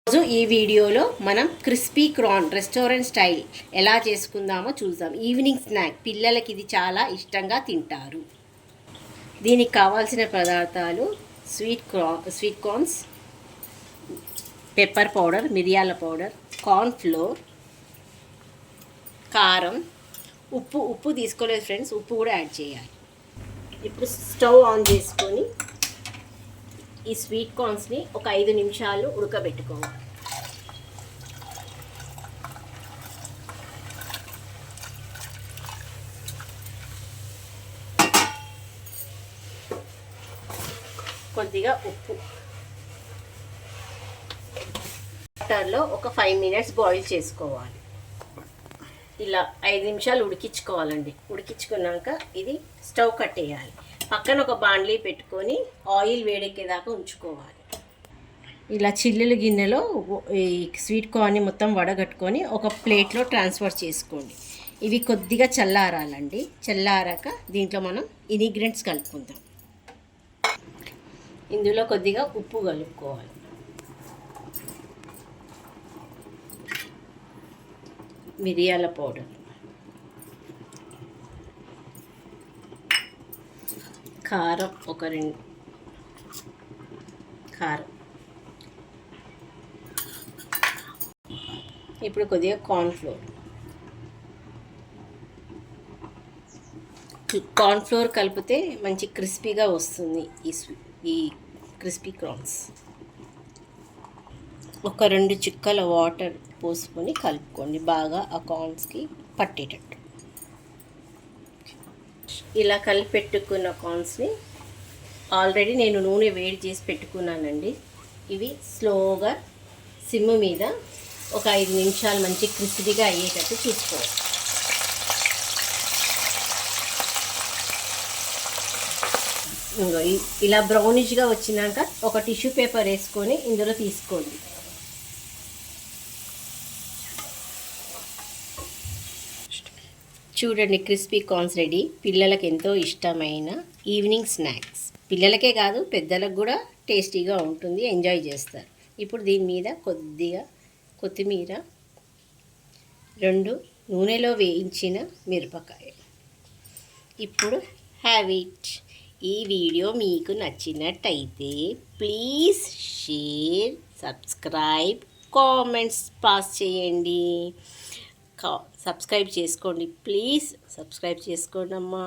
రోజు ఈ వీడియోలో మనం క్రిస్పీ కార్న్ రెస్టారెంట్ స్టైల్ ఎలా చేసుకుందామో చూద్దాం. ఈవినింగ్ స్నాక్, పిల్లలకి ఇది చాలా ఇష్టంగా తింటారు. దీనికి కావాల్సిన పదార్థాలు స్వీట్ కార్న్స్, పెప్పర్ పౌడర్, మిరియాల పౌడర్, కార్న్ ఫ్లోర్, కారం, ఉప్పు తీసుకోలేదు ఫ్రెండ్స్, ఉప్పు కూడా యాడ్ చేయాలి. ఇప్పుడు స్టవ్ ఆన్ చేసుకొని ఈ స్వీట్ కార్న్స్ని ఒక 5 నిమిషాలు ఉడకబెట్టుకోవాలి. కొద్దిగా ఉప్పు, వాటర్లో ఒక 5 మినిట్స్ బాయిల్ చేసుకోవాలి. ఇలా 5 నిమిషాలు ఉడికించుకోవాలండి. ఉడికించుకున్నాక ఇది స్టవ్ కట్టేయాలి. పక్కన ఒక బాండ్లీ పెట్టుకొని ఆయిల్ వేడెక్కేదాకా ఉంచుకోవాలి. ఇలా చిల్లుల గిన్నెలో ఈ స్వీట్ కార్న్ని మొత్తం వడగట్టుకొని ఒక ప్లేట్లో ట్రాన్స్ఫర్ చేసుకోండి. ఇవి కొద్దిగా చల్లారాలండి. చల్లారాక దీంట్లో మనం ఇంగ్రీడియంట్స్ కలుపుకుందాం. ఇందులో కొద్దిగా ఉప్పు కలుపుకోవాలి. మిరియాల పౌడర్, కారం ఒక 2 కారం, ఇప్పుడు కొద్దిగా కార్న్ ఫ్లోర్ కలిపితే మంచి క్రిస్పీగా వస్తుంది ఈ క్రిస్పీ కార్న్స్. ఒక 2 చుక్కల వాటర్ పోసుకొని కలుపుకోండి, బాగా ఆ కార్న్స్కి పట్టేటట్టు. ఇలా కలిపి పెట్టుకున్న కార్న్స్ని ఆల్రెడీ నేను నూనె వేడి చేసి పెట్టుకున్నానండి. ఇవి స్లోగా సిమ్ మీద ఒక 5 నిమిషాలు మంచి క్రిస్పీగా అయ్యేటట్టు చూసుకోవాలి. ఇంకో ఇలా బ్రౌనిష్గా వచ్చినాక ఒక టిష్యూ పేపర్ వేసుకొని ఇందులో తీసుకోండి. చూడండి, క్రిస్పీ కార్న్స్ రెడీ. పిల్లలకి ఎంతో ఇష్టమైన ఈవినింగ్ స్నాక్స్. పిల్లలకే కాదు, పెద్దలకు కూడా టేస్టీగా ఉంటుంది, ఎంజాయ్ చేస్తారు. ఇప్పుడు దీని మీద కొద్దిగా కొత్తిమీర, 2 నూనెలో వేయించిన మిరపకాయలు. ఇప్పుడు హ్యావ్ ఇట్. ఈ వీడియో మీకు నచ్చినట్టయితే please share, subscribe, comments pass చేయండి. సబ్స్క్రైబ్ చేసుకోండి, ప్లీజ్ సబ్స్క్రైబ్ చేసుకోండి అమ్మా.